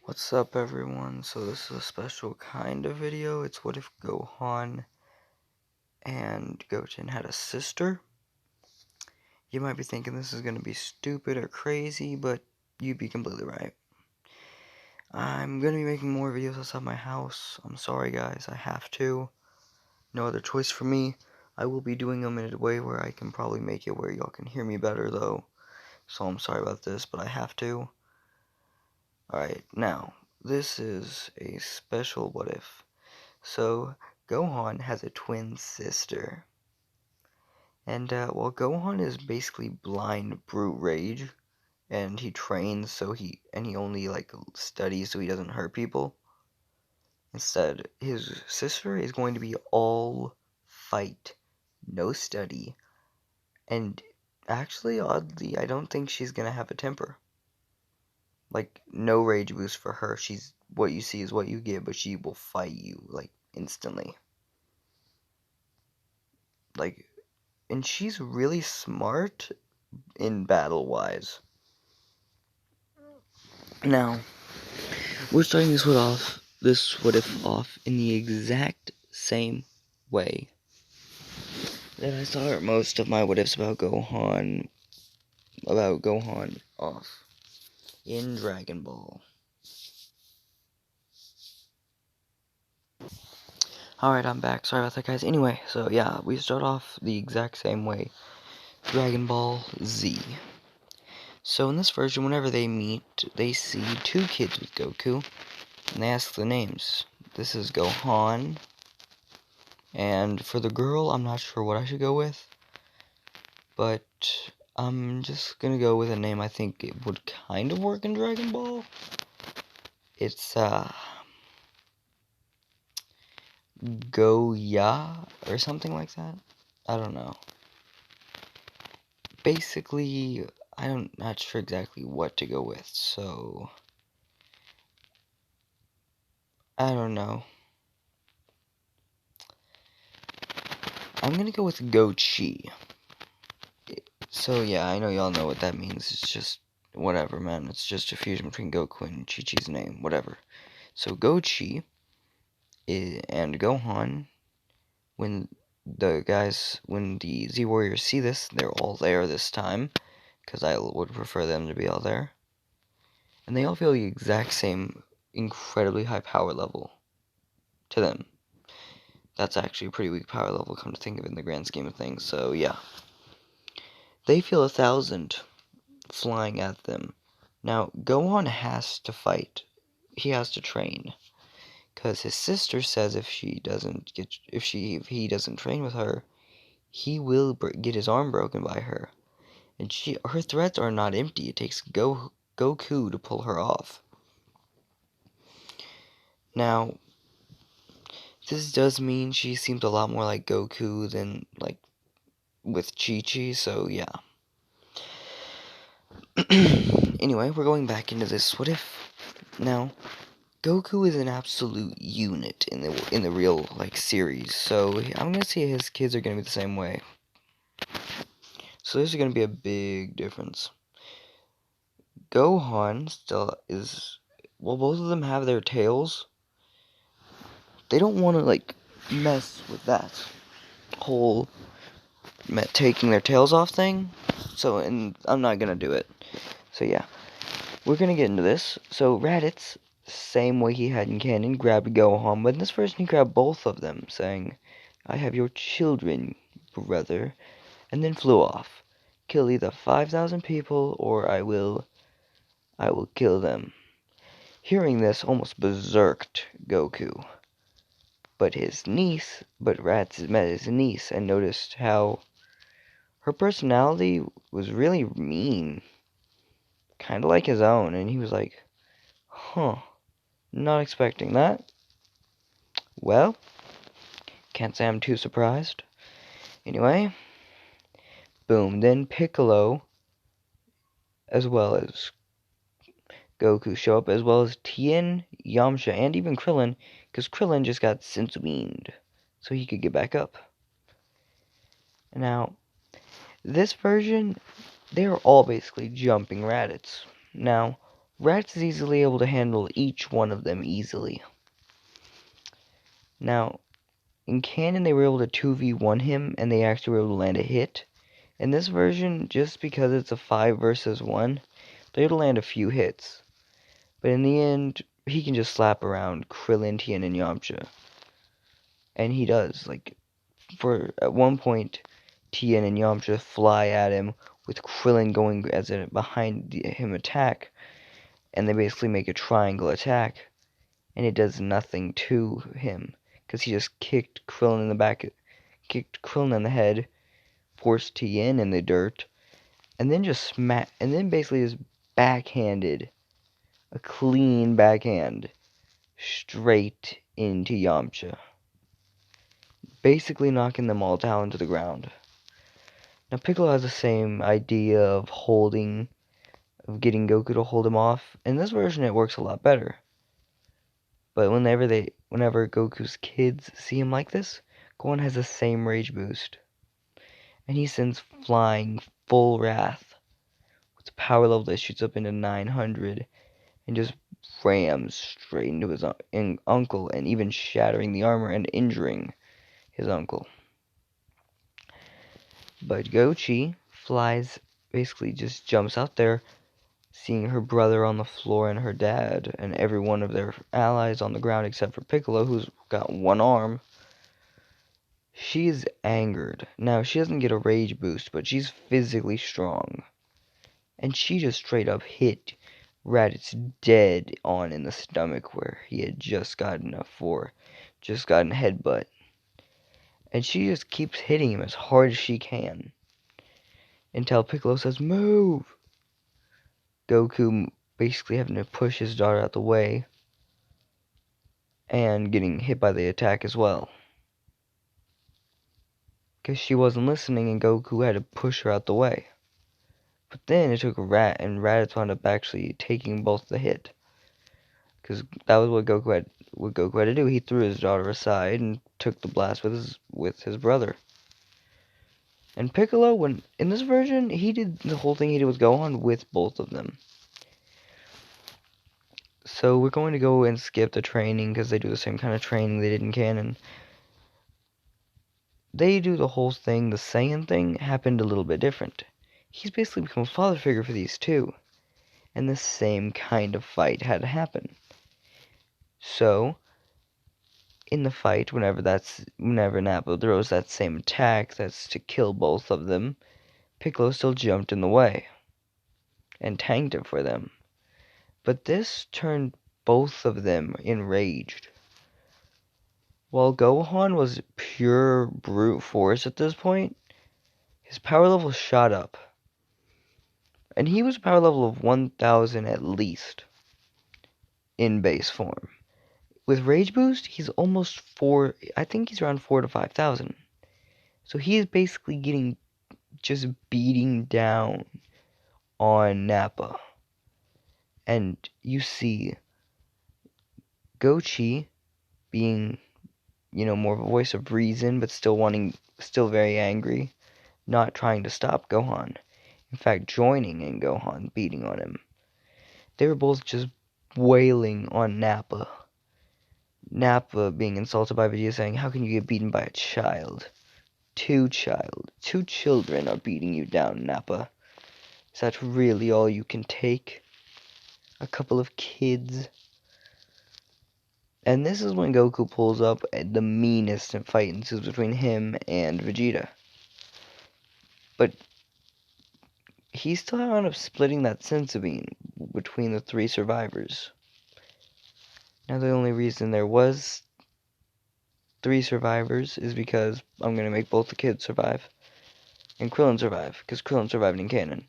What's up, everyone? So this is a special kind of video. It's what if Gohan and Goten had a sister? You might be thinking this is going to be stupid or crazy, but you'd be completely right. I'm going to be making more videos outside my house. I'm sorry, guys. I have to. No other choice for me. I will be doing them in a way where I can probably make it where y'all can hear me better, though. So I'm sorry about this, but I have to. Alright, now, this is a special what if. So, Gohan has a twin sister. And, well, Gohan is basically blind brute rage. And he trains he only, studies so he doesn't hurt people. Instead, his sister is going to be all fight, no study. And, actually, oddly, I don't think she's gonna have a temper. Like, no rage boost for her. What you see is what you get, but she will fight you, instantly. And she's really smart in battle-wise. Now, we're starting this what if off in the exact same way that I start most of my what ifs about Gohan off in Dragon Ball. Alright, I'm back. Sorry about that, guys. Anyway, so yeah, we start off the exact same way. Dragon Ball Z. So in this version, whenever they meet, they see two kids with Goku, and they ask the names. This is Gohan, and for the girl, I'm not sure what I should go with, but I'm just gonna go with a name I think it would kind of work in Dragon Ball. It's, Goya, or something like that. I don't know. Basically, I'm not sure exactly what to go with, so I don't know. I'm gonna go with Gochi. So yeah, I know y'all know what that means. It's just whatever, man. It's just a fusion between Goku and Chi-Chi's name, whatever. So Gochi and Gohan, when the Z Warriors see this, they're all there this time, because I would prefer them to be all there. And they all feel the exact same incredibly high power level to them. That's actually a pretty weak power level, come to think of it in the grand scheme of things, so yeah. They feel 1,000 flying at them. Now, Gohan has to fight. He has to train. Because his sister says if he doesn't train with her, he will get his arm broken by her. And her threats are not empty. It takes Goku to pull her off. Now, this does mean she seems a lot more like Goku than, with Chi-Chi, so yeah. Anyway, we're going back into this. What if... Now, Goku is an absolute unit in the real, series, so I'm gonna say his kids are gonna be the same way. So this is gonna be a big difference. Gohan still is... Well, both of them have their tails. They don't want to, mess with that whole taking their tails off thing. So, and I'm not gonna do it. So yeah, we're gonna get into this. So Raditz, same way he had in canon, grabbed Gohan, but in this version he grabbed both of them, saying, "I have your children, brother," and then flew off. "Kill either 5,000 people, or I will kill them." Hearing this almost berserked Goku. But Raditz met his niece and noticed how her personality was really mean. Kinda like his own, and he was like, huh, not expecting that. Well, can't say I'm too surprised. Anyway, boom, then Piccolo, as well as Goku show up, as well as Tien, Yamcha, and even Krillin, because Krillin just got senzu-beamed, so he could get back up. Now, this version, they are all basically jumping Raditz. Now, Raditz is easily able to handle each one of them easily. Now, in canon, they were able to 2v1 him, and they actually were able to land a hit. In this version, just because it's a 5 versus 1, they're able to land a few hits. But in the end, he can just slap around Krillin, Tien, and Yamcha. And he does. Like, at one point, Tien and Yamcha fly at him with Krillin going as a behind him attack. And they basically make a triangle attack. And it does nothing to him. Because he just kicked Krillin in the back, kicked Krillin in the head, forced Tien in the dirt, and then basically just backhanded a clean backhand straight into Yamcha, basically knocking them all down to the ground. Now Piccolo has the same idea of getting Goku to hold him off. In this version, it works a lot better. But whenever Goku's kids see him like this, Gohan has the same rage boost. And he sends flying full wrath with a power level that shoots up into 900 and just rams straight into his uncle, and even shattering the armor and injuring his uncle. But Gochi basically just jumps out there, seeing her brother on the floor and her dad and every one of their allies on the ground except for Piccolo, who's got one arm. She's angered. Now, she doesn't get a rage boost, but she's physically strong. And she just straight up hit Raditz dead on in the stomach where he had just gotten headbutt. And she just keeps hitting him as hard as she can until Piccolo says, "Move!" Goku basically having to push his daughter out the way and getting hit by the attack as well. Because she wasn't listening and Goku had to push her out the way. But then it took Raditz wound up actually taking both the hit. Because that was what Goku had to do. He threw his daughter aside and took the blast with his brother. And Piccolo, in this version, he did the whole thing he did with Gohan with both of them. So we're going to go and skip the training because they do the same kind of training they did in canon. They do the whole thing. The Saiyan thing happened a little bit different. He's basically become a father figure for these two. And the same kind of fight had to happen. So, in the fight, whenever Nappa throws that same attack that's to kill both of them, Piccolo still jumped in the way and tanked it for them. But this turned both of them enraged. While Gohan was pure brute force at this point, his power level shot up. And he was a power level of 1000 at least in base form. With Rage Boost, he's almost I think he's around 4,000 to 5,000. So he is basically just beating down on Nappa. And you see Gochi being, more of a voice of reason, but still very angry, not trying to stop Gohan. In fact, joining in Gohan, beating on him. They were both just wailing on Nappa. Nappa being insulted by Vegeta, saying, "How can you get beaten by a child? Two children are beating you down, Nappa. Is that really all you can take? A couple of kids?" And this is when Goku pulls up the meanest fight ensues between him and Vegeta. But he still wound up splitting that senzu bean between the three survivors. Now, the only reason there was 3 survivors is because I'm going to make both the kids survive. And Krillin survive, because Krillin survived in canon.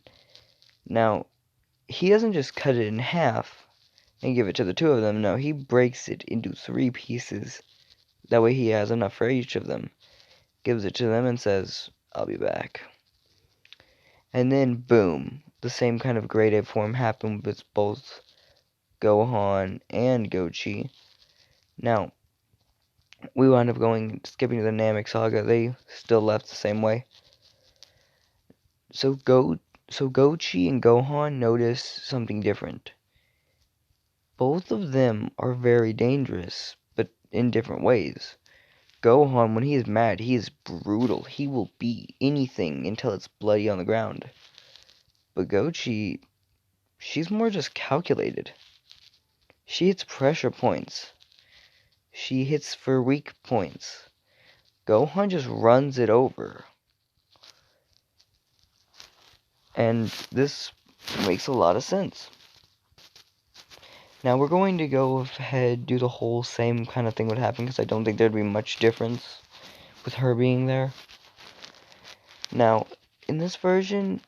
Now, he doesn't just cut it in half and give it to the 2 of them. No, he breaks it into 3 pieces. That way he has enough for each of them. Gives it to them and says, "I'll be back." And then, boom, the same kind of grade A form happened with both Gohan and Gochi. Now, we wound up skipping to the Namek saga. They still left the same way. So Gochi and Gohan notice something different. Both of them are very dangerous, but in different ways. Gohan, when he is mad, he is brutal. He will beat anything until it's bloody on the ground. But Gochi, she's more just calculated. She hits pressure points. She hits for weak points. Gohan just runs it over. And this makes a lot of sense. Now we're going to go ahead, do the whole same kind of thing would happen, because I don't think there'd be much difference with her being there. Now, in this version,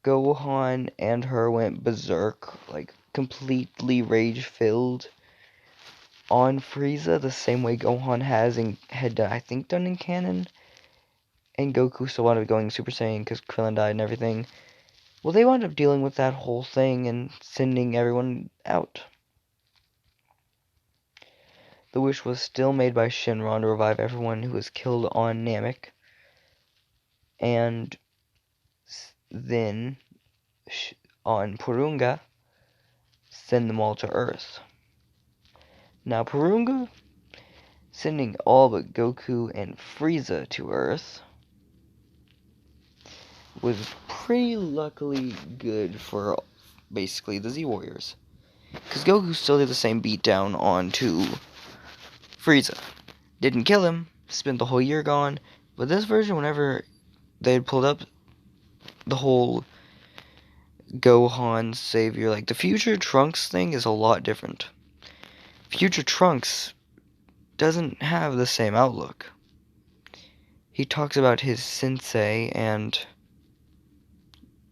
Gohan and her went berserk, like completely rage-filled on Frieza, the same way Gohan had I think done in canon. And Goku still wound up going Super Saiyan because Krillin died and everything. Well, they wound up dealing with that whole thing and sending everyone out. The wish was still made by Shenron to revive everyone who was killed on Namek. And then, on Purunga, send them all to Earth. Now, Purunga, sending all but Goku and Frieza to Earth, was pretty luckily good for basically the Z Warriors. Because Goku still did the same beatdown onto Frieza. Didn't kill him, spent the whole year gone, but this version, whenever they had pulled up the whole Gohan savior, like the future Trunks thing is a lot different. Future Trunks doesn't have the same outlook. He talks about his sensei and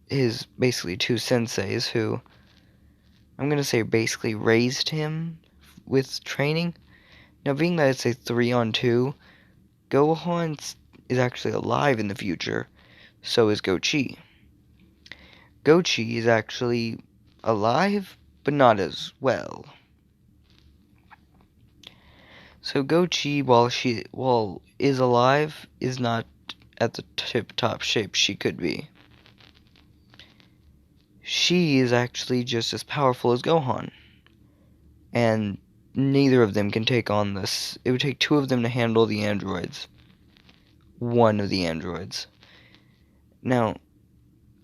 his basically two senseis who, I'm going to say, basically raised him with training. Now, being that it's a 3-on-2, Gohan is actually alive in the future, so is Gochi. Gochi is actually alive, but not as well. So Gochi, while is alive, is not at the tip-top shape she could be. She is actually just as powerful as Gohan. And neither of them can take on this. It would take two of them to handle the androids. One of the androids. Now,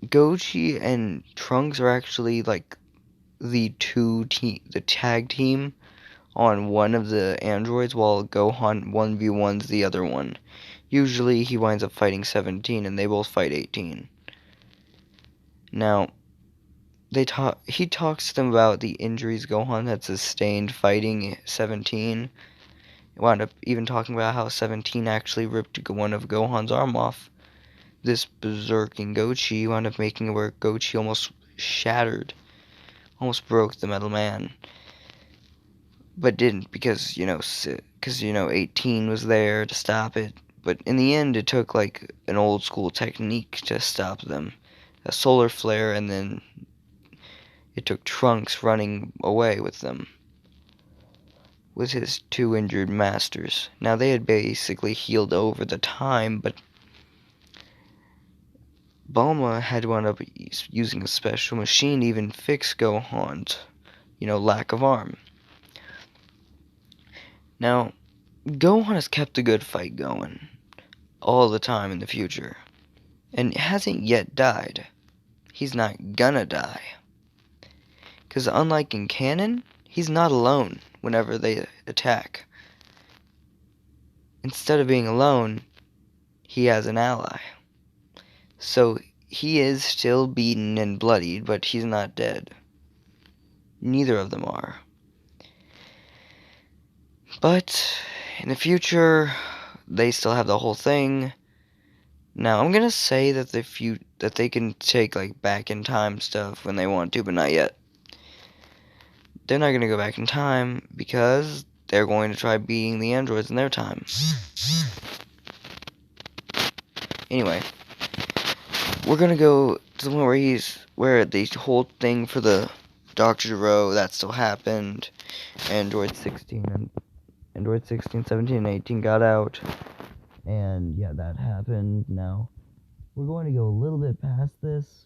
Gochi and Trunks are actually like the tag team on one of the androids, while Gohan 1v1's the other one. Usually he winds up fighting 17 and they both fight 18. Now, he talks to them about the injuries Gohan had sustained fighting 17. He wound up even talking about how 17 actually ripped one of Gohan's arm off. This berserking Gochi wound up making it where Gochi almost shattered. Almost broke the Metal Man. But didn't because 18 was there to stop it. But in the end, it took like an old school technique to stop them. A solar flare, and then it took Trunks running away with them. With his two injured masters. Now, they had basically healed over the time, but Bulma had wound up using a special machine to even fix Gohan's, lack of arm. Now, Gohan has kept a good fight going all the time in the future, and hasn't yet died. He's not gonna die. Because unlike in canon, he's not alone whenever they attack. Instead of being alone, he has an ally. So he is still beaten and bloodied, but he's not dead. Neither of them are. But in the future, they still have the whole thing. Now, I'm gonna say that that they can take like back in time stuff when they want to, but not yet. They're not gonna go back in time because they're going to try beating the androids in their time. Anyway, we're gonna go to the one where the whole thing for the Dr. Gero, that still happened. Android 16, 17, and 18 got out. And yeah, that happened. Now, we're going to go a little bit past this.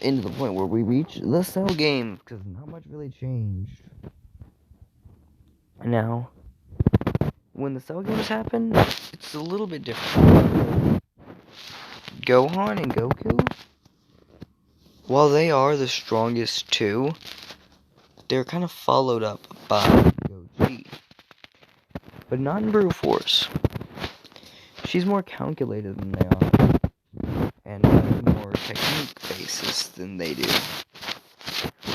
into the point where we reach the Cell game, because not much really changed. Now, when the Cell games happen, it's a little bit different. Gohan and Goku, while they are the strongest two, they're kind of followed up by Gochi, but not in brute force. She's more calculated than they are, and has more technique basis than they do.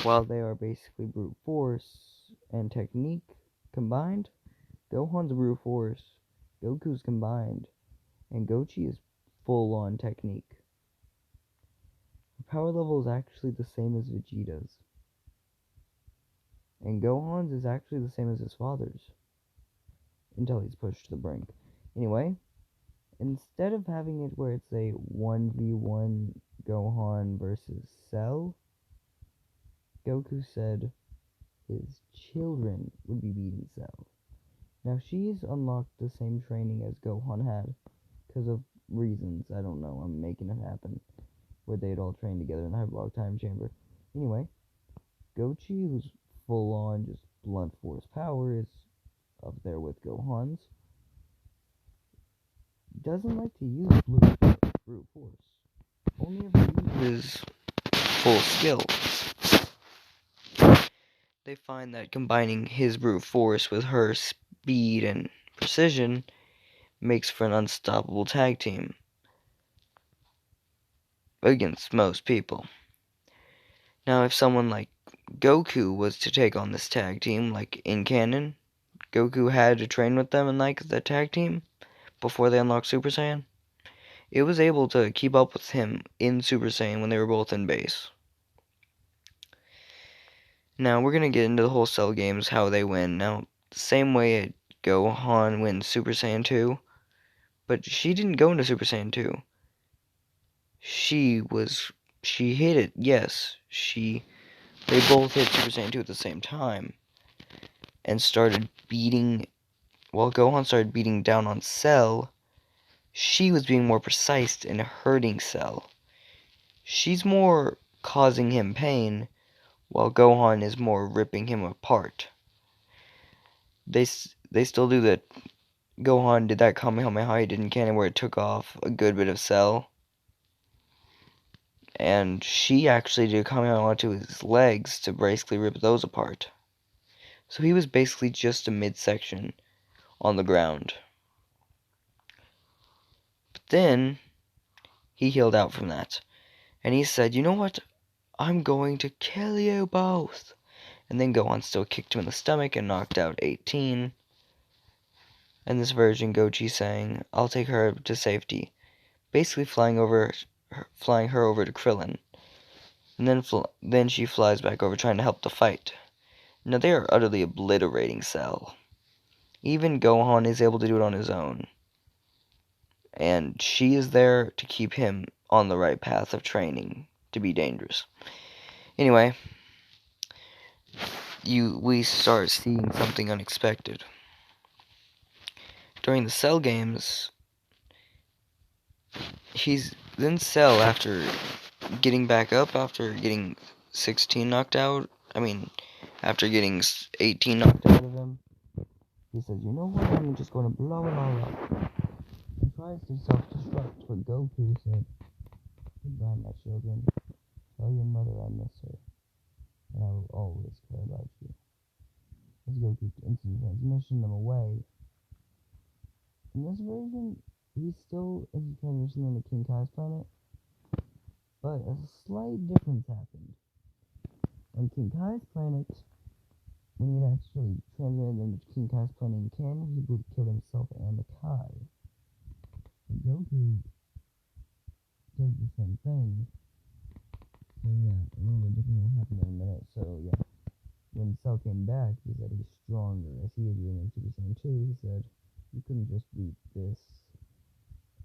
While they are basically brute force and technique combined, Gohan's brute force, Goku's combined, and Gochi is full-on technique. The power level is actually the same as Vegeta's. And Gohan's is actually the same as his father's. Until he's pushed to the brink. Anyway, instead of having it where it's a 1v1 Gohan versus Cell, Goku said his children would be beating Cell. Now, she's unlocked the same training as Gohan had, because of reasons, I don't know, I'm making it happen, where they'd all train together in the Hyperlock Time Chamber. Anyway, Gochi, who's full-on just blunt force power, is up there with Gohan's, doesn't like to use brute force. Only ever uses full skill. They find that combining his brute force with her speed and precision makes for an unstoppable tag team against most people. Now, if someone like Goku was to take on this tag team, like in canon, Goku had to train with them in like the tag team before they unlocked Super Saiyan. It was able to keep up with him in Super Saiyan when they were both in base. Now, we're going to get into the whole Cell games, how they win. Now, the same way Gohan wins Super Saiyan 2, but she didn't go into Super Saiyan 2. She hit it, yes. They both hit Super Saiyan 2 at the same time. And started beating, while Gohan started beating down on Cell, she was being more precise and hurting Cell. She's more causing him pain, while Gohan is more ripping him apart. They still do that. Gohan did that Kamehameha he did in canon where it took off a good bit of Cell. And she actually did a Kamehameha to his legs to basically rip those apart. So he was basically just a midsection on the ground. But then, he healed out from that. And he said, you know what? I'm going to kill you both. And then Gohan still kicked him in the stomach and knocked out 18. And this version, Gochi saying, I'll take her to safety. Basically flying her over to Krillin. And then she flies back over trying to help the fight. Now they are utterly obliterating Cell. Even Gohan is able to do it on his own. And she is there to keep him on the right path of training to be dangerous. Anyway, we start seeing something unexpected. During the Cell games, Cell, after getting back up, after getting 16 knocked out, after getting 18 knocked out of him, he says, you know what, I'm just going to blow it all up. He tries to self-destruct, but Goku said, goodbye, my children. Tell your mother I miss her, and I will always care about you. As Goku instant transmission them away. In this version, he's still instant transmission on the King Kai's planet, but a slight difference happened. On King Kai's planet, when he had actually transmitted them to King Kai's planet in canon, he killed himself and the Kai. But Goku does the same thing. So yeah, a little bit different will happen in a minute. So yeah, when Cell came back, he said he's stronger. As he had been in Super Saiyan 2, he said, you couldn't just beat this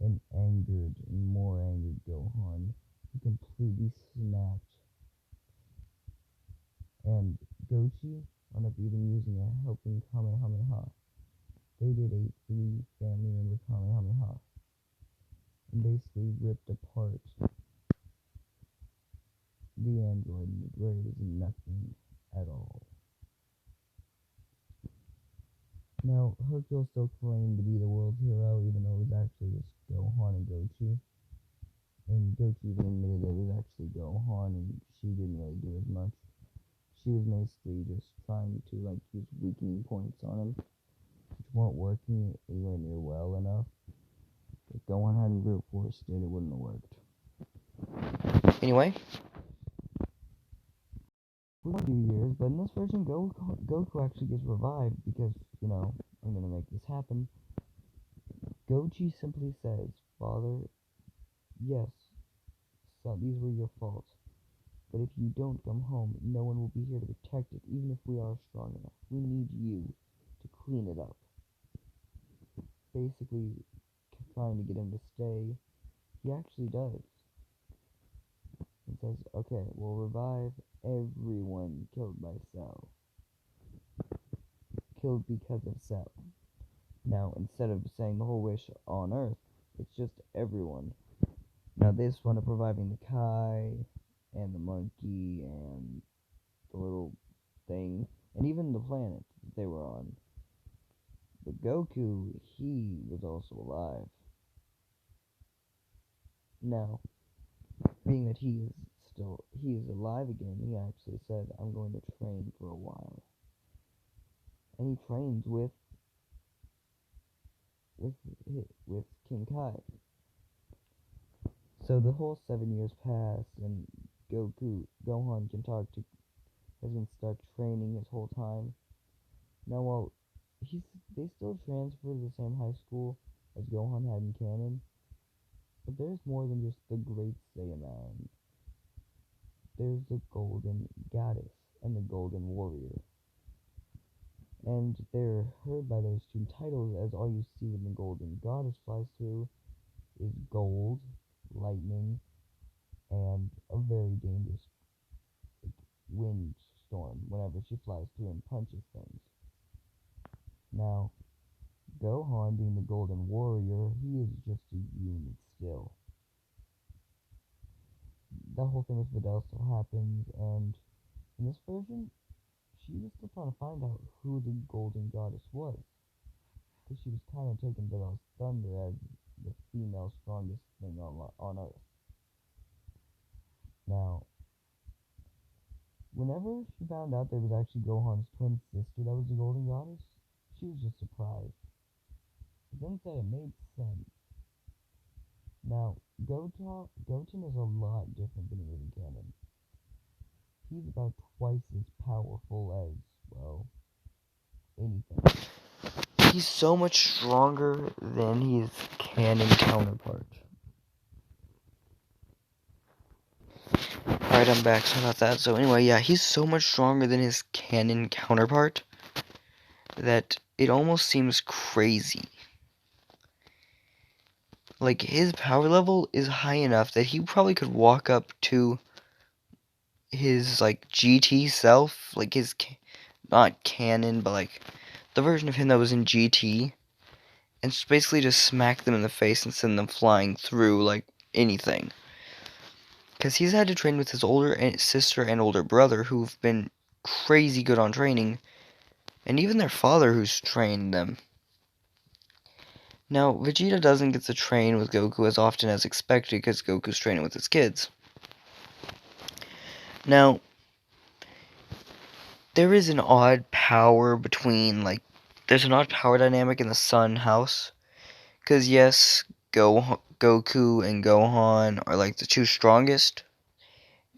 an angered and more angered Gohan. He completely snapped. And Gochi wound up even using a helping Kamehameha. They did a 3 family member Kamehameha. And basically ripped apart the android weighs nothing at all. Now, Hercule still claimed to be the world's hero, even though it was actually just Gohan and Gochi. And Gochi even admitted that it was actually Gohan, and she didn't really do as much. She was basically just trying to, use weakening points on him, which weren't working anywhere near well enough. If Gohan hadn't brute forced it, it wouldn't have worked. Anyway, for a few years, but in this version, Goku actually gets revived because, I'm gonna make this happen. Gochi simply says, "Father, yes, son, these were your faults, but if you don't come home, no one will be here to protect it, even if we are strong enough. We need you to clean it up." Basically, trying to get him to stay. He actually does. And says, "Okay, we'll revive everyone killed by Cell. Killed because of Cell." Now, instead of saying the whole wish on Earth, it's just everyone. Now, they just wound up reviving the Kai, and the monkey, and the little thing, and even the planet that they were on. But Goku, he was also alive. Now, being that he is alive again, he actually said, "I'm going to train for a while." And he trains with King Kai. So the whole 7 years pass, and Gohan has been stuck training his whole time. Now, while they still transfer to the same high school as Gohan had in canon, but there's more than just the Great Saiyaman. There's the Golden Goddess and the Golden Warrior. And they're heard by those two titles, as all you see when the Golden Goddess flies through is gold, lightning, and a very dangerous wind storm whenever she flies through and punches things. Now, Gohan, being the Golden Warrior, he is just a unit still. That whole thing with Videl still happens, and in this version, she was still trying to find out who the Golden Goddess was, because she was kind of taking Videl's thunder as the female strongest thing on Earth. Now, whenever she found out there was actually Gohan's twin sister that was the Golden Goddess, she was just surprised. But then said it made sense. Now, Goten is a lot different than he was in canon. He's about twice as powerful as, well, anything. He's so much stronger than his canon counterpart. Alright, I'm back. Sorry about that. So anyway, yeah, he's so much stronger than his canon counterpart that it almost seems crazy. Like, his power level is high enough that he probably could walk up to his, GT self, his, not canon, but, the version of him that was in GT, and basically just smack them in the face and send them flying through like anything. Because he's had to train with his older sister and older brother, who've been crazy good on training, and even their father who's trained them. Now, Vegeta doesn't get to train with Goku as often as expected because Goku's training with his kids. Now, there is an odd power there's an odd power dynamic in the Sun House. Because, yes, Goku and Gohan are, the two strongest.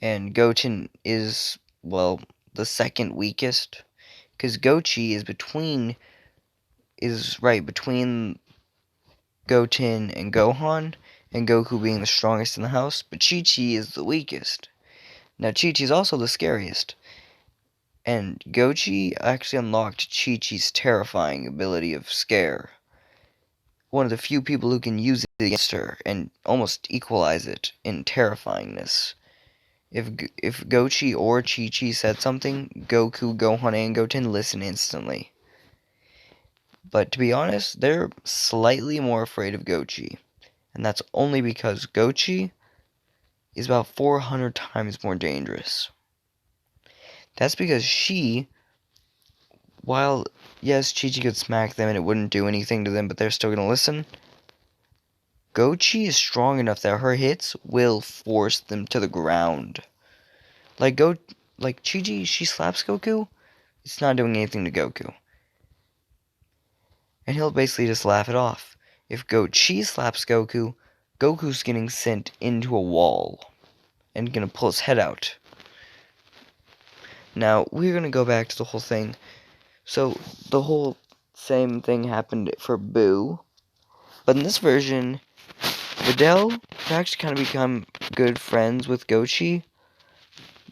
And Goten is, well, the second weakest. Because Gochi is right between Goten and Gohan, and Goku being the strongest in the house, but Chi-Chi is the weakest. Now, Chi-Chi is also the scariest, and Gochi actually unlocked Chi-Chi's terrifying ability of Scare. One of the few people who can use it against her, and almost equalize it in terrifyingness. If Gochi or Chi-Chi said something, Goku, Gohan, and Goten listen instantly. But to be honest, they're slightly more afraid of Gochi. And that's only because Gochi is about 400 times more dangerous. That's because while, yes, Chi-Chi could smack them and it wouldn't do anything to them, but they're still gonna listen, Gochi is strong enough that her hits will force them to the ground. Like Chi-Chi, she slaps Goku, it's not doing anything to Goku. And he'll basically just laugh it off. If Gochi slaps Goku, Goku's getting sent into a wall and gonna pull his head out. Now, we're gonna go back to the whole thing. So, the whole same thing happened for Boo. But in this version, Videl could actually kind of become good friends with Gochi.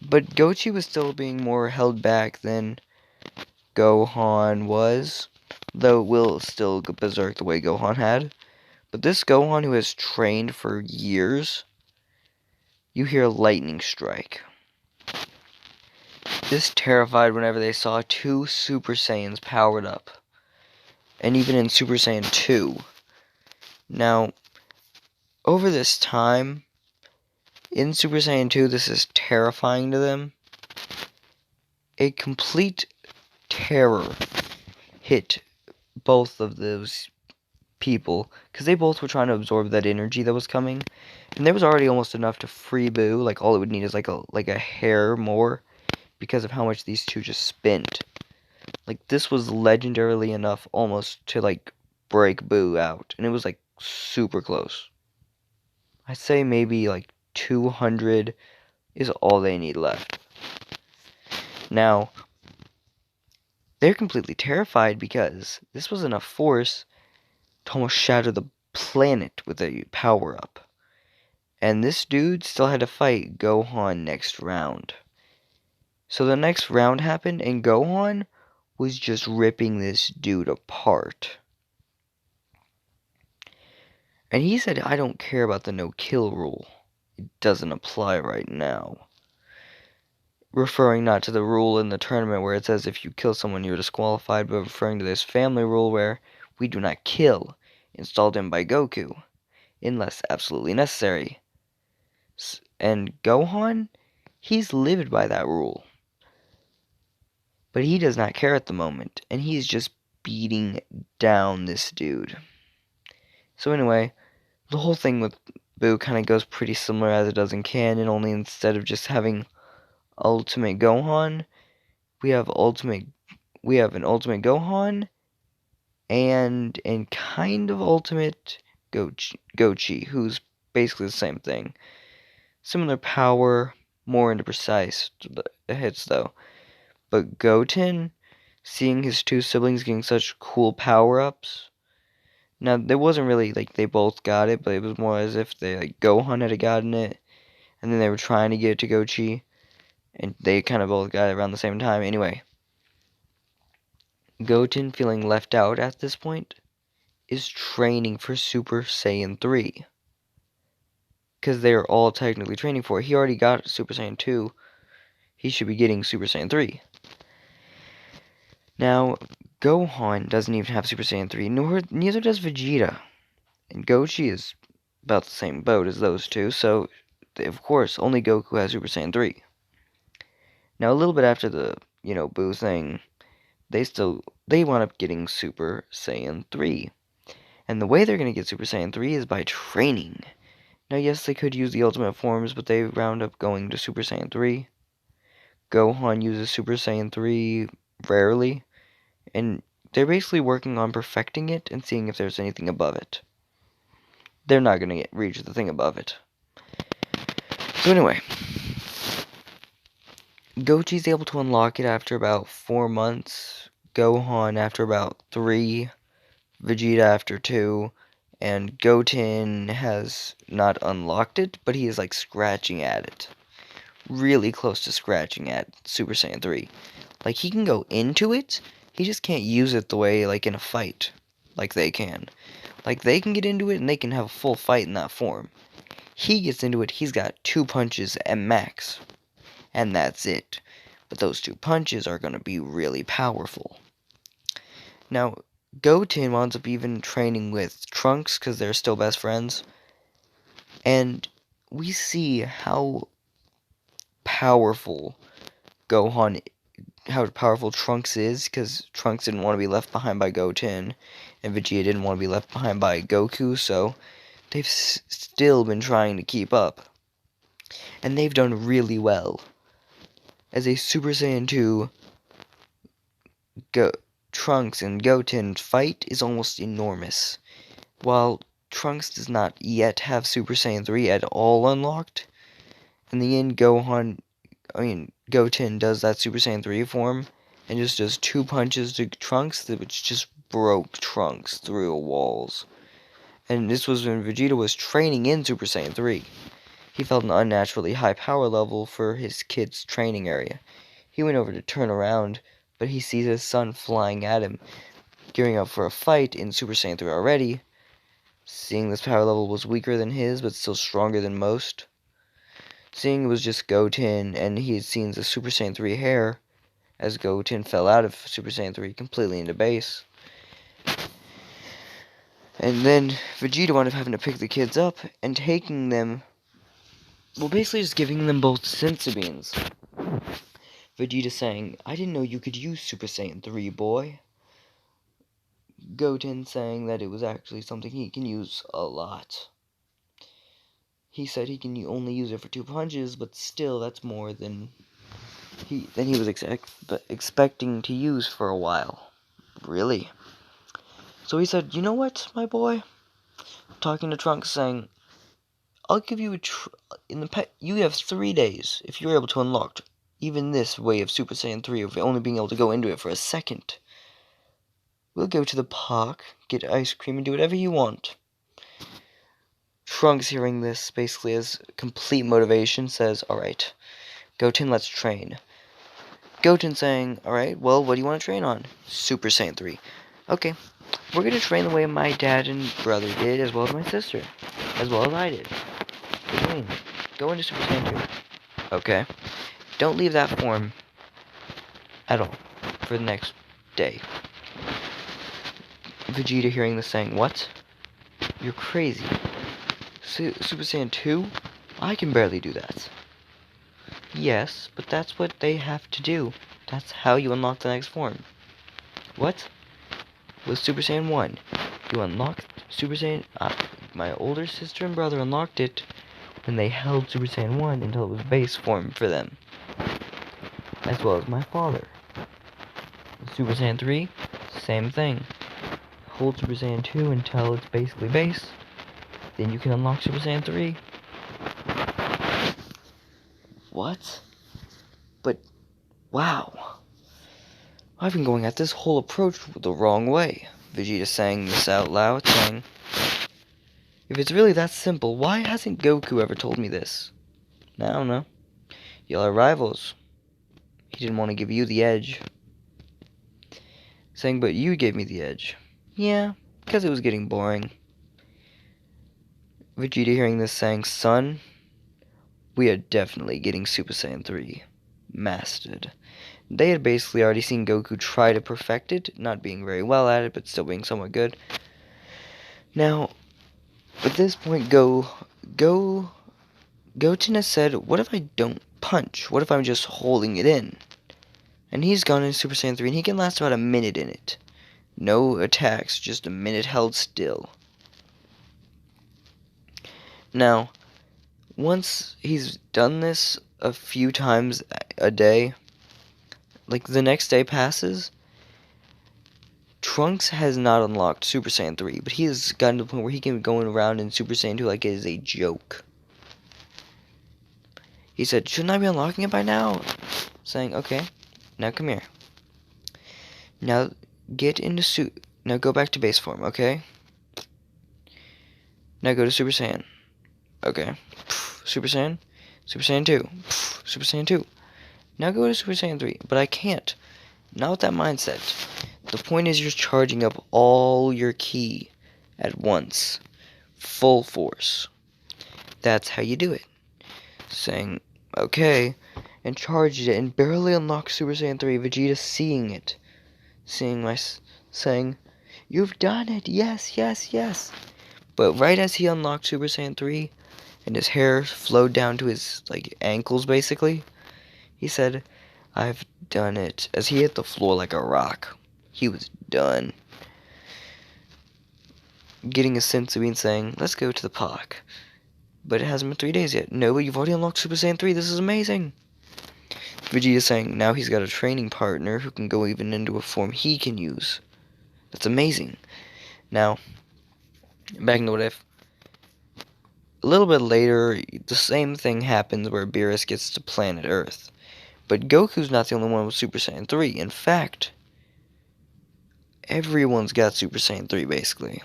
But Gochi was still being more held back than Gohan was. Though will still go berserk the way Gohan had. But this Gohan who has trained for years, you hear a lightning strike. This terrified whenever they saw 2 Super Saiyans powered up. And even in Super Saiyan 2. Now, over this time, in Super Saiyan 2, this is terrifying to them. A complete terror hit both of those people, because they both were trying to absorb that energy that was coming. And there was already almost enough to free Boo, like all it would need is like a hair more, because of how much these two just spent. Like, this was legendarily enough almost to, like, break Boo out. And it was, like, super close. I'd say maybe, like, 200 is all they need left. Now, they're completely terrified because this was enough force to almost shatter the planet with a power-up. And this dude still had to fight Gohan next round. So the next round happened, and Gohan was just ripping this dude apart. And he said, I don't care about the no-kill rule. It doesn't apply right now. Referring not to the rule in the tournament where it says if you kill someone you're disqualified, but referring to this family rule where we do not kill, installed in by Goku, unless absolutely necessary. And Gohan, he's lived by that rule. But he does not care at the moment, and he's just beating down this dude. So anyway, the whole thing with Boo kind of goes pretty similar as it does in canon, only instead of just having Ultimate Gohan, we have an Ultimate Gohan and kind of Ultimate Gochi, who's basically the same thing. Similar power, more into precise hits though. But Goten, seeing his 2 siblings getting such cool power-ups. Now, there wasn't really, like, they both got it, but it was more as if Gohan had gotten it, and then they were trying to get it to Gochi, and they kind of both got it around the same time. Anyway, Goten, feeling left out at this point, is training for Super Saiyan 3. Because they're all technically training for it. He already got Super Saiyan 2. He should be getting Super Saiyan 3. Now, Gohan doesn't even have Super Saiyan 3, neither does Vegeta. And Gochi is about the same boat as those two, so, of course, only Goku has Super Saiyan 3. Now, a little bit after the, Boo thing, they wound up getting Super Saiyan 3. And the way they're going to get Super Saiyan 3 is by training. Now, yes, they could use the ultimate forms, but they round up going to Super Saiyan 3. Gohan uses Super Saiyan 3 rarely, and they're basically working on perfecting it and seeing if there's anything above it. They're not going to reach the thing above it. So anyway, Gochi's able to unlock it after about 4 months, Gohan after about 3, Vegeta after 2, and Goten has not unlocked it, but he is like scratching at it. Really close to scratching at Super Saiyan 3. Like, he can go into it, he just can't use it the way, like, in a fight, like they can. Like, they can get into it and they can have a full fight in that form. He gets into it, he's got 2 punches at max. And that's it. But those 2 punches are going to be really powerful. Now, Goten winds up even training with Trunks because they're still best friends. And we see how powerful how powerful Trunks is, because Trunks didn't want to be left behind by Goten, and Vegeta didn't want to be left behind by Goku, so they've still been trying to keep up. And they've done really well. As a Super Saiyan 2, Trunks and Goten fight is almost enormous. While Trunks does not yet have Super Saiyan 3 at all unlocked, in the end, Goten does that Super Saiyan 3 form, and just does 2 punches to Trunks, which just broke Trunks through walls. And this was when Vegeta was training in Super Saiyan 3. He felt an unnaturally high power level for his kid's training area. He went over to turn around, but he sees his son flying at him, gearing up for a fight in Super Saiyan 3 already. Seeing this power level was weaker than his, but still stronger than most. Seeing it was just Goten, and he had seen the Super Saiyan 3 hair, as Goten fell out of Super Saiyan 3 completely into base. And then Vegeta wound up having to pick the kids up and taking them, well, basically just giving them both senzu beans. Vegeta saying, "I didn't know you could use Super Saiyan 3, boy." Goten saying that it was actually something he can use a lot. He said he can only use it for 2 punches, but still that's more than he was expecting to use for a while. Really? So he said, "You know what, my boy?" Talking to Trunks, saying, "I'll give you you have 3 days if you're able to unlock even this way of Super Saiyan 3, of only being able to go into it for a second. We'll go to the park, get ice cream, and do whatever you want." Trunks, hearing this, basically as complete motivation, says, "Alright, Goten, let's train." Goten saying, "Alright, well, what do you want to train on?" "Super Saiyan 3. "Okay, we're going to train the way my dad and brother did, as well as my sister, as well as I did. What do you mean?" "Go into Super Saiyan 2. "Okay. Don't leave that form at all for the next day." Vegeta, hearing this, saying, "What? You're crazy. Super Saiyan 2? I can barely do that." "Yes, but that's what they have to do. That's how you unlock the next form." "What?" "With Super Saiyan 1, you unlock Super Saiyan... my older sister and brother unlocked it when they held Super Saiyan 1 until it was base form for them. As well as my father. With Super Saiyan 3, same thing. Hold Super Saiyan 2 until it's basically base. Then you can unlock Super Saiyan 3. What? But, wow. I've been going at this whole approach the wrong way. Vegeta saying this out loud, saying, "If it's really that simple, why hasn't Goku ever told me this?" "I don't know. Y'all are rivals. He didn't want to give you the edge." Saying, "But you gave me the edge." "Yeah, because it was getting boring." Vegeta, hearing this, saying, "Son, we are definitely getting Super Saiyan 3 mastered." They had basically already seen Goku try to perfect it, not being very well at it, but still being somewhat good. Now, at this point, Goten has said, "What if I don't punch? What if I'm just holding it in?" And he's gone in Super Saiyan 3, and he can last about a minute in it. No attacks, just a minute held still. Now, once he's done this a few times a day, like the next day passes, Trunks has not unlocked Super Saiyan 3, but he has gotten to the point where he can go around in Super Saiyan 2 like it is a joke. He said, "Shouldn't I be unlocking it by now?" Saying, "Okay, now come here. Now get into now go back to base form, okay? Now go to Super Saiyan. Okay. Super Saiyan. Super Saiyan 2. Super Saiyan 2. Now go to Super Saiyan 3. But I can't. Not with that mindset. The point is you're charging up all your ki at once. Full force. That's how you do it." Saying, "Okay," and charged it and barely unlocked Super Saiyan 3. Vegeta seeing it. Saying, "You've done it. Yes, yes, yes." But right as he unlocked Super Saiyan 3, and his hair flowed down to his, like, ankles, basically. He said, "I've done it," as he hit the floor like a rock. He was done. Getting a sense of being saying, "Let's go to the park." But it hasn't been 3 days yet. "No, but you've already unlocked Super Saiyan 3. This is amazing." Vegeta's saying, now he's got a training partner who can go even into a form he can use. That's amazing. Now, back into what if. A little bit later, the same thing happens where Beerus gets to planet Earth. But Goku's not the only one with Super Saiyan 3. In fact, everyone's got Super Saiyan 3, basically.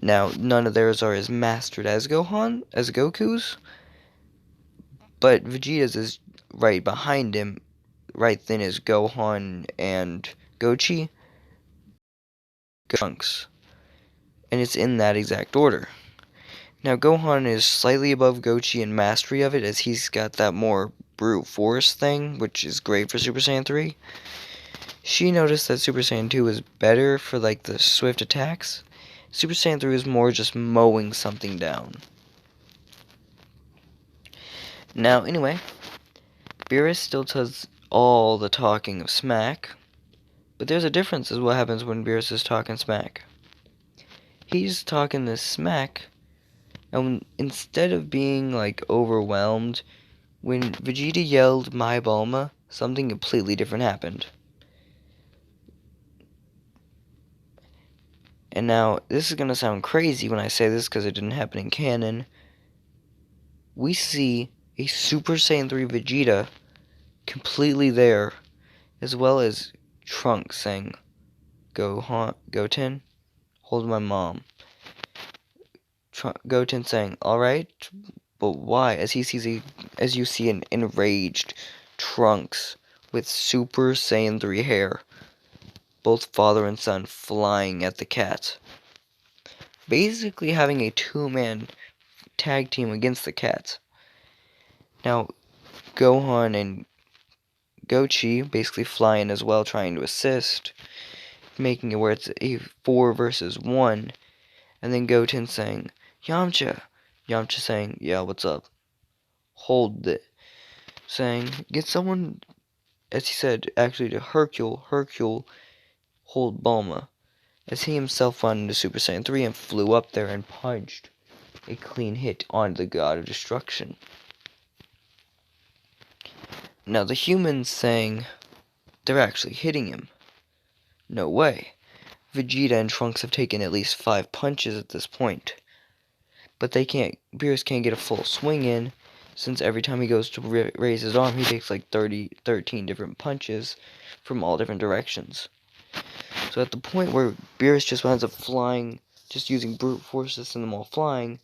Now, none of theirs are as mastered as Goku's, but Vegeta's is right behind him. Right then is Gohan and Gochi, Trunks, and it's in that exact order. Now, Gohan is slightly above Gochi in mastery of it, as he's got that more brute force thing, which is great for Super Saiyan 3. She noticed that Super Saiyan 2 is better for, like, the swift attacks. Super Saiyan 3 is more just mowing something down. Now, anyway, Beerus still does all the talking of smack, but there's a difference as what happens when Beerus is talking smack. He's talking this smack, and instead of being, like, overwhelmed, when Vegeta yelled, "My Bulma," something completely different happened. And now, this is gonna sound crazy when I say this because it didn't happen in canon. We see a Super Saiyan 3 Vegeta completely there, as well as Trunks saying, "Goten, hold my mom." Goten saying, "Alright, but why?" As you see an enraged Trunks with Super Saiyan 3 hair, both father and son flying at the cat. Basically having a two-man tag team against the cat. Now, Gohan and Gochi basically flying as well, trying to assist, making it where it's a 4 versus 1, and then Goten saying, "Yamcha." Yamcha saying, "Yeah, what's up?" Hold it. Saying, "Get someone," as he said, actually to Hercule, hold Bulma. As he himself went into Super Saiyan 3 and flew up there and punched a clean hit on the God of Destruction. Now the humans saying they're actually hitting him. No way. Vegeta and Trunks have taken at least 5 punches at this point. But Beerus can't get a full swing in, since every time he goes to raise his arm, he takes like 13 different punches from all different directions. So at the point where Beerus just winds up flying, just using brute force to send them all flying,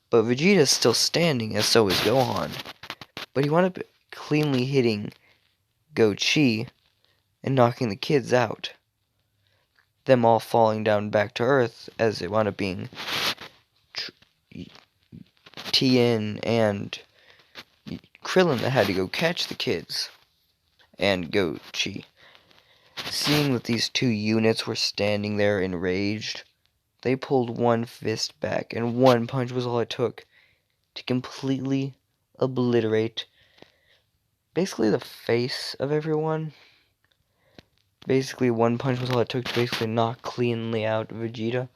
but Vegeta's still standing, as so is Gohan. But he wound up cleanly hitting Gochi and knocking the kids out. Them all falling down back to Earth, as it wound up being Tien and Krillin that had to go catch the kids, and Gochi. Seeing that these two units were standing there enraged, they pulled one fist back, and one punch was all it took to completely obliterate basically the face of everyone. Basically, one punch was all it took to basically knock cleanly out Vegeta.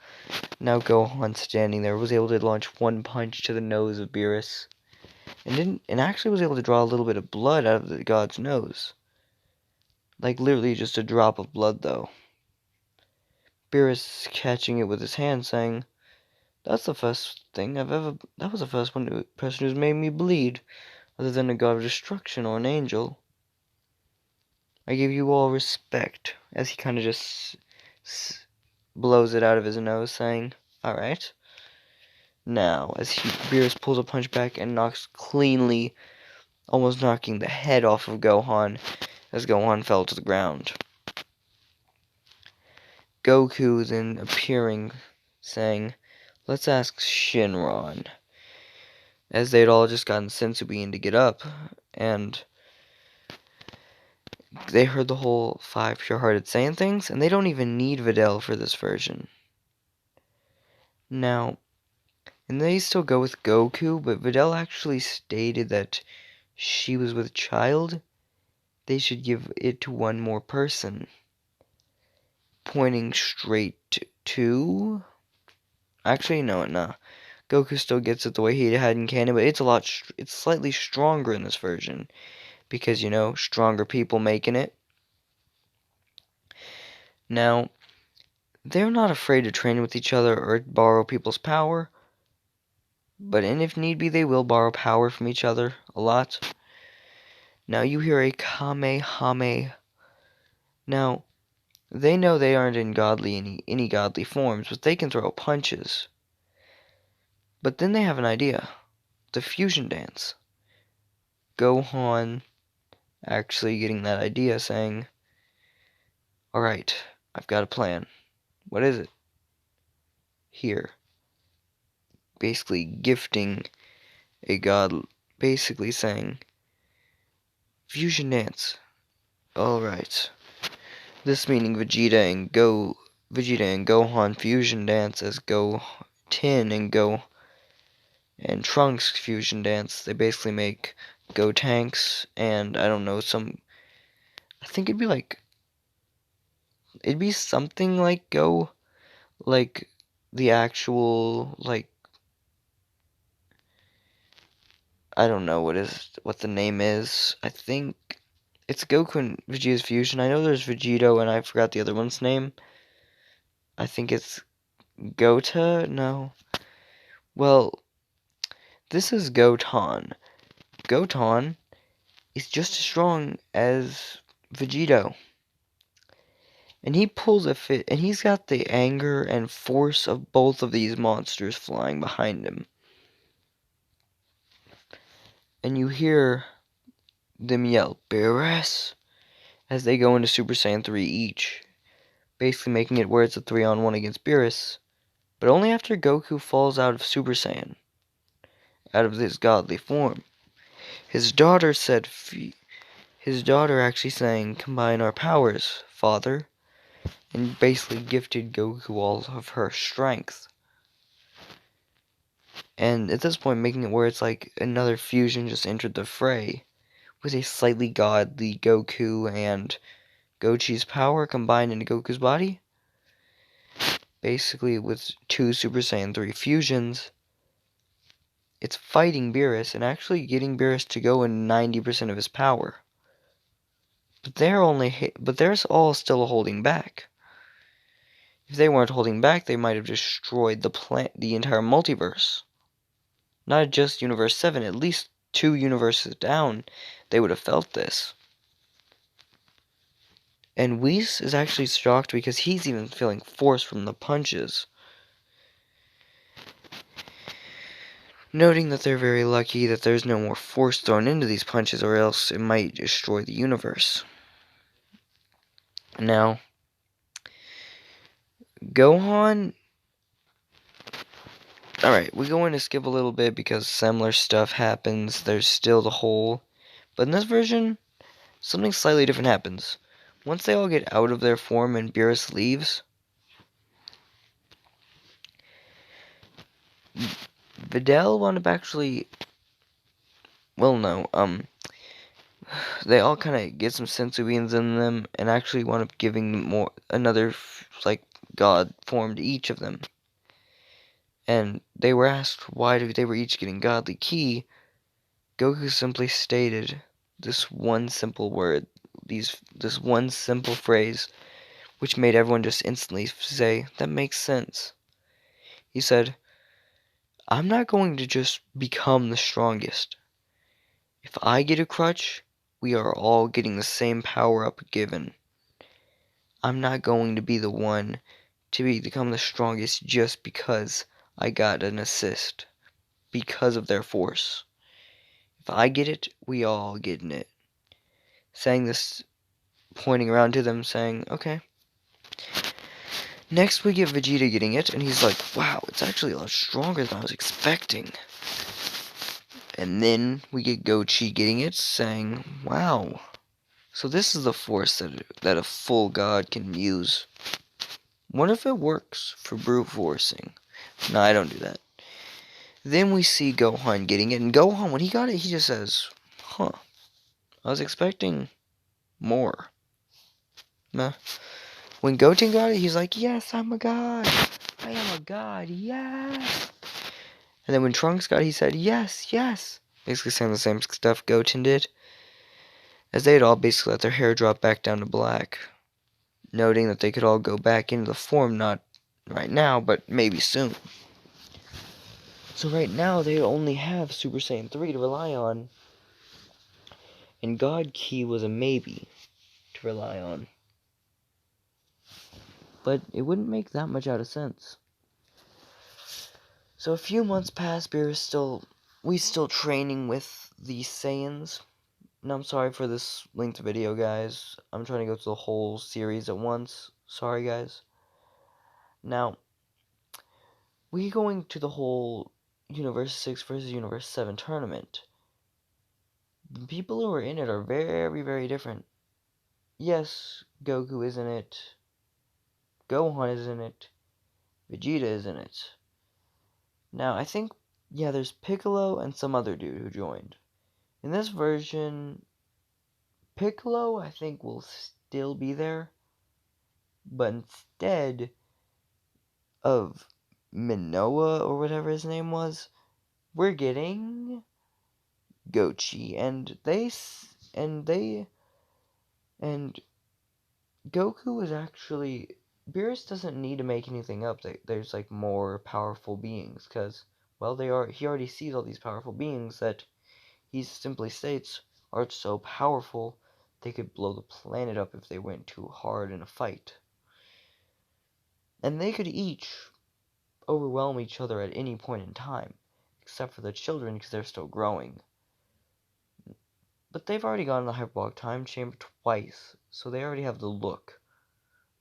Now Gohan, standing there, was able to launch one punch to the nose of Beerus, and actually was able to draw a little bit of blood out of the god's nose. Like, literally just a drop of blood, though. Beerus catching it with his hand, saying, "That's the first thing I've ever... That was the first person who's made me bleed, other than a god of destruction or an angel. I give you all respect," as he kind of just blows it out of his nose, saying, "Alright." Now, as Beerus pulls a punch back and knocks cleanly, almost knocking the head off of Gohan, as Gohan fell to the ground. Goku then appearing, saying, "Let's ask Shinron," as they'd all just gotten Senzu Bean to get up, and they heard the whole 5 pure-hearted saying things, and they don't even need Videl for this version. Now, And they still go with Goku, but Videl actually stated that she was with a child. They should give it to one more person. Pointing straight to... Actually, no. Goku still gets it the way he had in canon, but it's slightly stronger in this version. Because, stronger people making it. Now, they're not afraid to train with each other or borrow people's power. But if need be, they will borrow power from each other a lot. Now, you hear a Kamehame. Now, they know they aren't in any godly forms, but they can throw punches. But then they have an idea. The fusion dance. Gohan actually getting that idea, saying, "Alright, I've got a plan." What is it? Here. Basically gifting a god, basically saying, "Fusion dance." Alright. This meaning Vegeta and Gohan fusion dance as Goten and Trunks fusion dance. They basically make Gotenks and I don't know, I think it'd be something like the actual, I don't know what the name is. I think it's Goku and Vegeta's fusion. I know there's Vegeto and I forgot the other one's name. I think it's Gota? No. Well, this is Goten. Goten is just as strong as Vegeto. And he pulls a fit, and he's got the anger and force of both of these monsters flying behind him. And you hear them yell, "Beerus!" as they go into Super Saiyan 3 each. Basically making it where it's a 3-on-1 against Beerus. But only after Goku falls out of Super Saiyan. Out of this godly form. His daughter actually saying, "Combine our powers, father." And basically gifted Goku all of her strength. And at this point making it where it's like another fusion just entered the fray. With a slightly godly Goku and Gochi's power combined into Goku's body. Basically with 2 Super Saiyan 3 fusions. It's fighting Beerus and actually getting Beerus to go in 90% of his power. But they're all still holding back. If they weren't holding back, they might have destroyed the entire multiverse. Not just Universe 7, at least 2 universes down, they would have felt this. And Whis is actually shocked because he's even feeling force from the punches. Noting that they're very lucky that there's no more force thrown into these punches or else it might destroy the universe. Now, Gohan... Alright, we're going to skip a little bit because similar stuff happens. There's still the whole... But in this version, something slightly different happens. Once they all get out of their form and Beerus leaves, Videl wound up actually... Well, no, they all kind of get some senzu beans in them and actually wound up giving another, god form to each of them. And they were asked why they were each getting godly ki. Goku simply stated this one simple word, this one simple phrase, which made everyone just instantly say, "That makes sense." He said, "I'm not going to just become the strongest. If I get a crutch, we are all getting the same power-up given. I'm not going to be the one to become the strongest just because I got an assist, because of their force. If I get it, we all getting it." Saying this, pointing around to them, saying, "Okay." Next we get Vegeta getting it, and he's like, "Wow, it's actually a lot stronger than I was expecting." And then we get Gochi getting it, saying, "Wow. So this is the force that a full god can use. What if it works for brute forcing?" No, I don't do that. Then we see Gohan getting it, and Gohan, when he got it, he just says, huh, I was expecting more. Nah. When Goten got it, he's like, yes, I'm a god. I am a god, yes. And then when Trunks got it, he said, yes, yes. Basically saying the same stuff Goten did. As they had all basically let their hair drop back down to black. Noting that they could all go back into the form, not right now, but maybe soon. So right now, they only have Super Saiyan 3 to rely on. And God Ki was a maybe to rely on. But it wouldn't make that much out of sense. So a few months pass, we still training with the Saiyans. Now I'm sorry for this length video, guys. I'm trying to go through the whole series at once. Sorry, guys. Now, we going to the whole Universe 6 versus Universe 7 tournament. The people who are in it are very, very different. Yes, Goku is in it. Gohan is in it. Vegeta is in it. Now, I think, yeah, there's Piccolo and some other dude who joined. In this version, Piccolo, I think, will still be there. But instead of Minoa, or whatever his name was, we're getting Gochi. And Goku is actually... Beerus doesn't need to make anything up. There's, like, more powerful beings. Because, well, he already sees all these powerful beings that he simply states are so powerful they could blow the planet up if they went too hard in a fight. And they could each overwhelm each other at any point in time, except for the children because they're still growing. But they've already gone in the hyperbolic time chamber twice, so they already have the look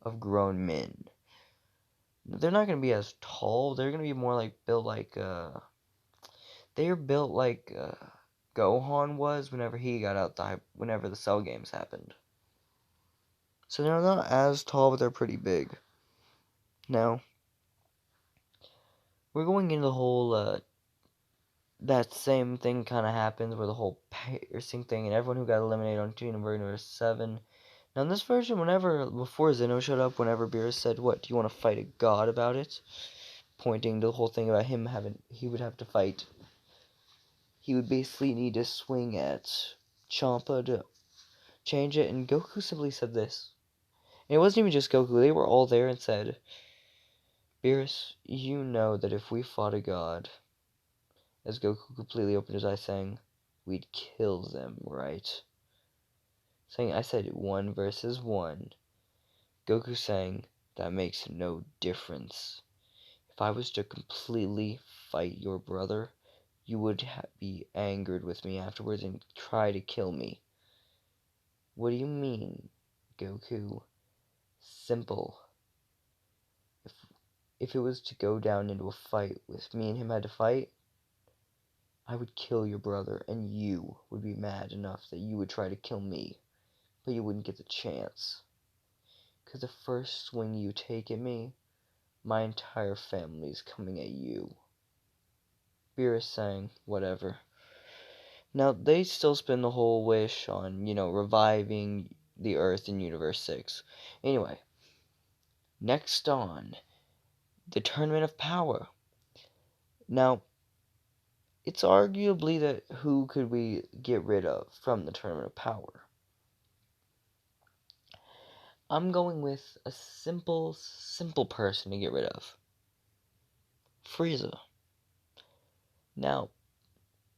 of grown men. They're not going to be as tall. They're going to be more like built like they're built like Gohan was whenever he got out whenever the Cell games happened. So they're not as tall, but they're pretty big. Now, we're going into the whole that same thing kind of happens where the whole piercing thing and everyone who got eliminated on Universe 7. Now in this version, before Zeno showed up, whenever Beerus said, what, do you want to fight a god about it? Pointing to the whole thing about he would have to fight. He would basically need to swing at Champa to change it, and Goku simply said this. And it wasn't even just Goku, they were all there and said, Beerus, you know that if we fought a god, as Goku completely opened his eyes saying, we'd kill them, right? Saying, I said 1 versus 1. Goku saying, that makes no difference. If I was to completely fight your brother, you would be angered with me afterwards and try to kill me. What do you mean, Goku? Simple. If it was to go down into a fight with me and him had to fight, I would kill your brother, and you would be mad enough that you would try to kill me, but you wouldn't get the chance. Because the first swing you take at me, my entire family is coming at you. Beerus saying, whatever. Now, they still spin the whole wish on, reviving the Earth in Universe 6. Anyway, next on, the Tournament of Power. Now, it's arguably that who could we get rid of from the Tournament of Power? I'm going with a simple person to get rid of. Frieza. Now,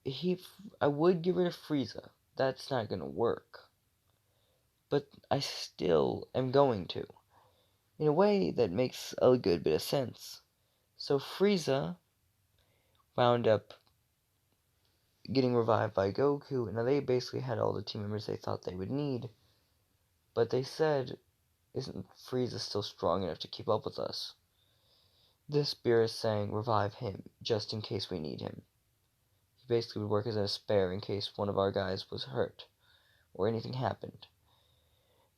I would get rid of Frieza. That's not going to work. But I still am going to. In a way that makes a good bit of sense. So Frieza wound up getting revived by Goku, and they basically had all the team members they thought they would need. But they said, isn't Frieza still strong enough to keep up with us? This Beerus saying, revive him, just in case we need him. He basically would work as a spare in case one of our guys was hurt, or anything happened.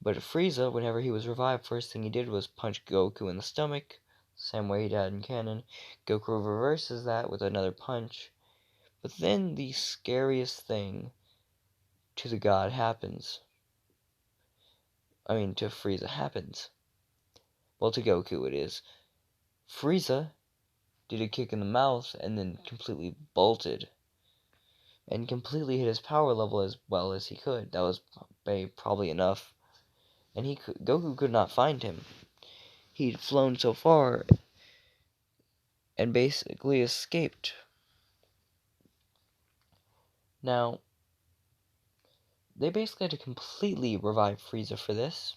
But Frieza, whenever he was revived, first thing he did was punch Goku in the stomach, same way he died in canon. Goku reverses that with another punch. But then the scariest thing to the god happens. I mean, to Frieza happens. Well, to Goku it is. Frieza did a kick in the mouth and then completely bolted. And completely hit his power level as well as he could. That was probably enough. And Goku could not find him. He'd flown so far and basically escaped. Now, they basically had to completely revive Frieza for this.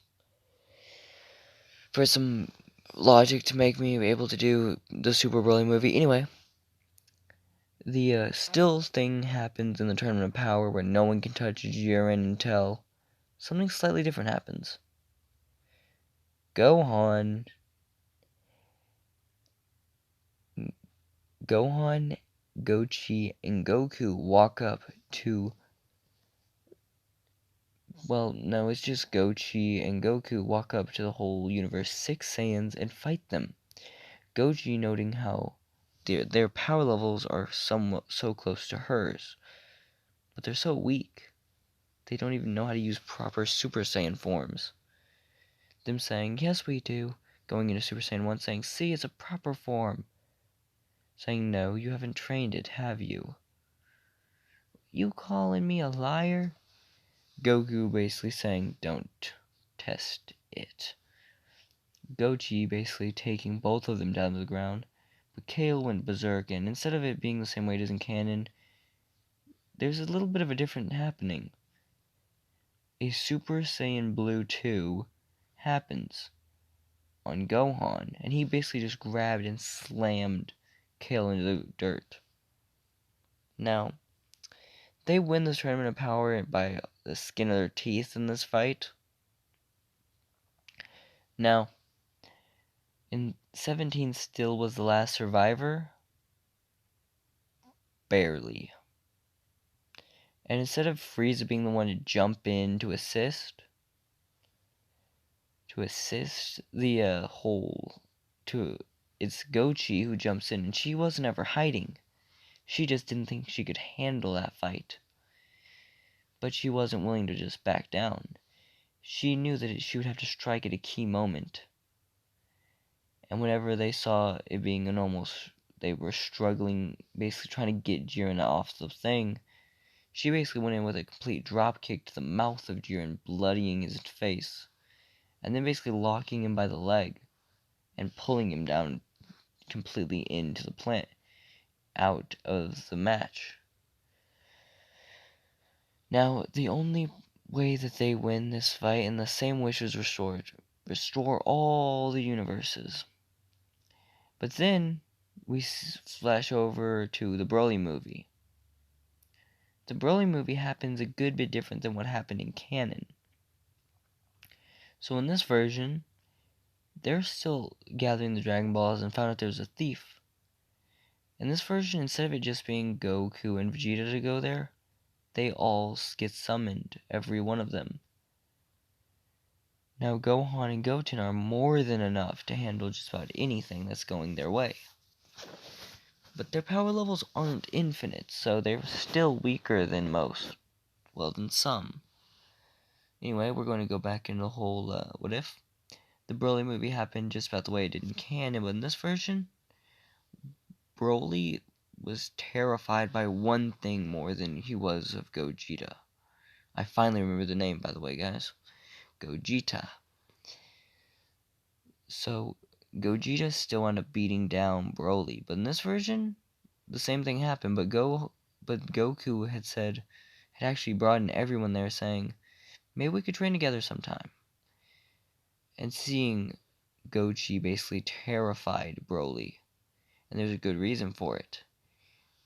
For some logic to make me able to do the Super Broly movie. Anyway, the still thing happens in the Tournament of Power where no one can touch Jiren until something slightly different happens. Gohan, Gochi, and Goku walk up to... Well, no, it's just Gochi and Goku walk up to the whole universe 6 Saiyans and fight them. Gochi noting how their power levels are somewhat so close to hers, but they're so weak. They don't even know how to use proper Super Saiyan forms. Them saying, yes we do, going into Super Saiyan 1 saying, see, it's a proper form. Saying, no, you haven't trained it, have you? You calling me a liar? Goku basically saying, don't test it. Gochi basically taking both of them down to the ground, but Kale went berserk, and instead of it being the same way it is in canon, there's a little bit of a different happening. A Super Saiyan Blue 2 happens on Gohan, and he basically just grabbed and slammed Kale into the dirt. Now, they win this Tournament of Power by the skin of their teeth in this fight. Now, in 17 still was the last survivor? Barely. And instead of Frieza being the one to jump in to assist the it's Gochi who jumps in, and she wasn't ever hiding. She just didn't think she could handle that fight. But she wasn't willing to just back down. She knew that she would have to strike at a key moment. And whenever they saw it being they were struggling, basically trying to get Jiren off the thing, she basically went in with a complete drop kick to the mouth of Jiren, bloodying his face, and then basically locking him by the leg and pulling him down completely into the plant, out of the match. Now, the only way that they win this fight, and the same wish is restored, restore all the universes. But then we flash over to the Broly movie. The Broly movie happens a good bit different than what happened in canon. So in this version, they're still gathering the Dragon Balls and found out there's a thief. In this version, instead of it just being Goku and Vegeta to go there, they all get summoned, every one of them. Now Gohan and Goten are more than enough to handle just about anything that's going their way. But their power levels aren't infinite, so they're still weaker than most. Well, than some. Anyway, we're going to go back into the whole what if. The Broly movie happened just about the way it did in canon, but in this version, Broly was terrified by one thing more than he was of Gogeta. I finally remember the name, by the way, guys. Gogeta. So, Gogeta still wound up beating down Broly, but in this version, the same thing happened, but Goku had actually brought in everyone there saying, maybe we could train together sometime. And seeing Gochi basically terrified Broly, and there's a good reason for it.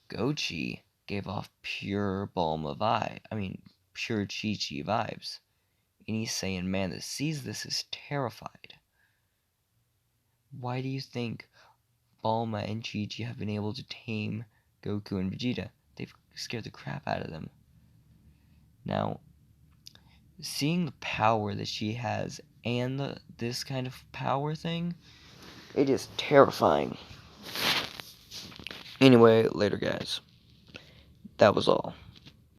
Gochi gave off pure pure Chi-Chi vibes. Any Saiyan man that sees this is terrified. Why do you think Bulma and Chi-Chi have been able to tame Goku and Vegeta? They've scared the crap out of them. Now, seeing the power that she has and this kind of power thing, It is terrifying. Anyway, later guys. That was all.